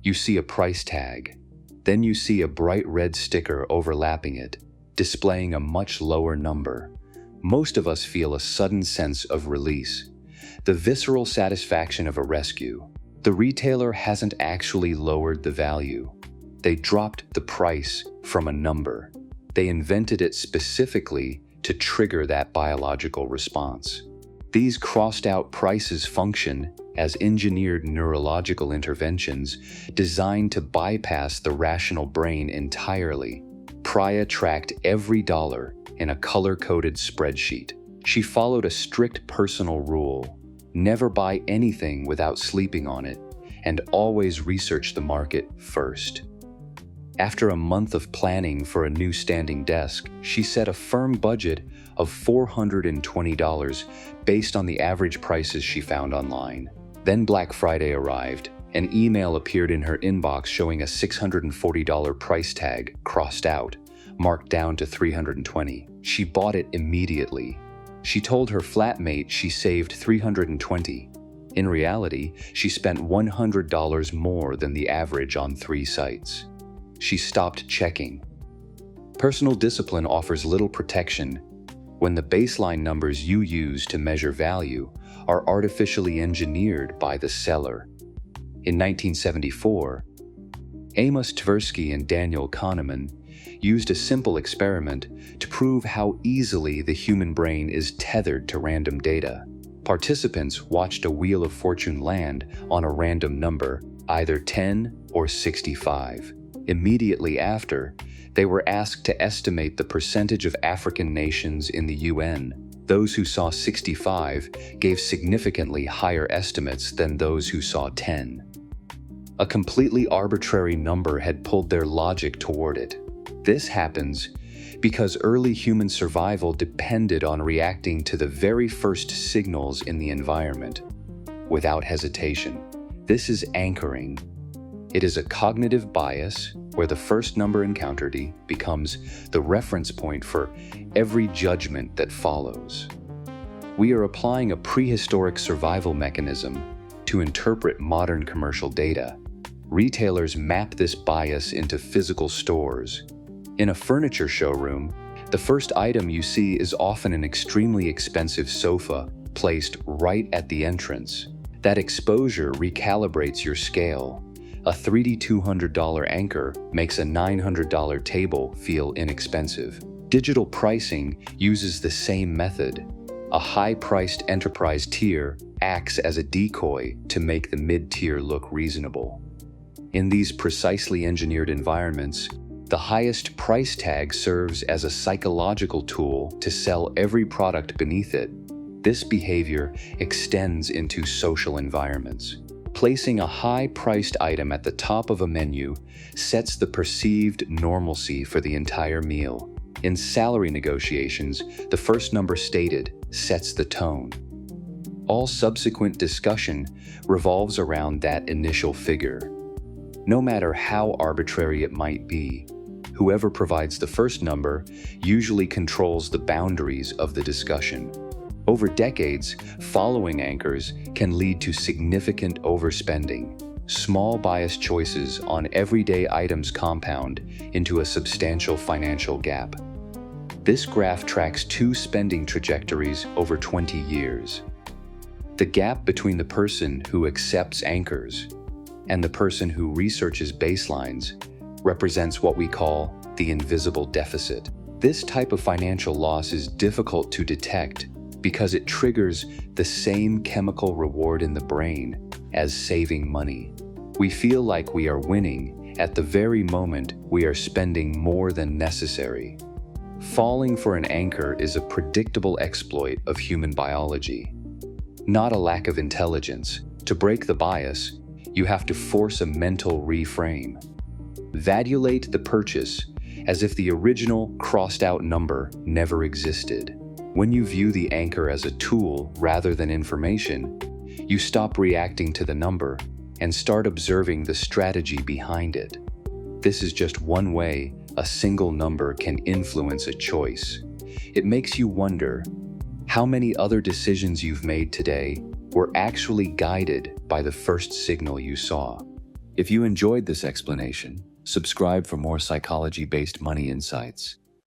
You see a price tag. Then you see a bright red sticker overlapping it, displaying a much lower number. Most of us feel a sudden sense of release, the visceral satisfaction of a rescue. The retailer hasn't actually lowered the value. They dropped the price from a number. They invented it specifically to trigger that biological response. These crossed-out prices function as engineered neurological interventions designed to bypass the rational brain entirely. Priya tracked every dollar in a color-coded spreadsheet. She followed a strict personal rule: never buy anything without sleeping on it, and always research the market first. After a month of planning for a new standing desk, she set a firm budget of $420 based on the average prices she found online. Then Black Friday arrived. An email appeared in her inbox showing a $640 price tag crossed out, marked down to $320. She bought it immediately. She told her flatmate she saved $320. In reality, she spent $100 more than the average on 3 sites. She stopped checking. Personal discipline offers little protection when the baseline numbers you use to measure value are artificially engineered by the seller. In 1974, Amos Tversky and Daniel Kahneman used a simple experiment to prove how easily the human brain is tethered to random data. Participants watched a wheel of fortune land on a random number, either 10 or 65. Immediately after, they were asked to estimate the percentage of African nations in the UN. Those who saw 65 gave significantly higher estimates than those who saw 10. A completely arbitrary number had pulled their logic toward it. This happens because early human survival depended on reacting to the very first signals in the environment, without hesitation. This is anchoring. It is a cognitive bias where the first number encountered becomes the reference point for every judgment that follows. We are applying a prehistoric survival mechanism to interpret modern commercial data. Retailers map this bias into physical stores. In a furniture showroom, the first item you see is often an extremely expensive sofa placed right at the entrance. That exposure recalibrates your scale. A $3,200 anchor makes a $900 table feel inexpensive. Digital pricing uses the same method. A high-priced enterprise tier acts as a decoy to make the mid-tier look reasonable. In these precisely engineered environments, the highest price tag serves as a psychological tool to sell every product beneath it. This behavior extends into social environments. Placing a high-priced item at the top of a menu sets the perceived normalcy for the entire meal. In salary negotiations, the first number stated sets the tone. All subsequent discussion revolves around that initial figure. No matter how arbitrary it might be, whoever provides the first number usually controls the boundaries of the discussion. Over decades, following anchors can lead to significant overspending. Small biased choices on everyday items compound into a substantial financial gap. This graph tracks 2 spending trajectories over 20 years. The gap between the person who accepts anchors and the person who researches baselines represents what we call the invisible deficit. This type of financial loss is difficult to detect because it triggers the same chemical reward in the brain as saving money. We feel like we are winning at the very moment we are spending more than necessary. Falling for an anchor is a predictable exploit of human biology, not a lack of intelligence. To break the bias, you have to force a mental reframe. Valulate the purchase as if the original crossed-out number never existed. When you view the anchor as a tool rather than information, you stop reacting to the number and start observing the strategy behind it. This is just one way a single number can influence a choice. It makes you wonder how many other decisions you've made today were actually guided by the first signal you saw. If you enjoyed this explanation, subscribe for more psychology-based money insights.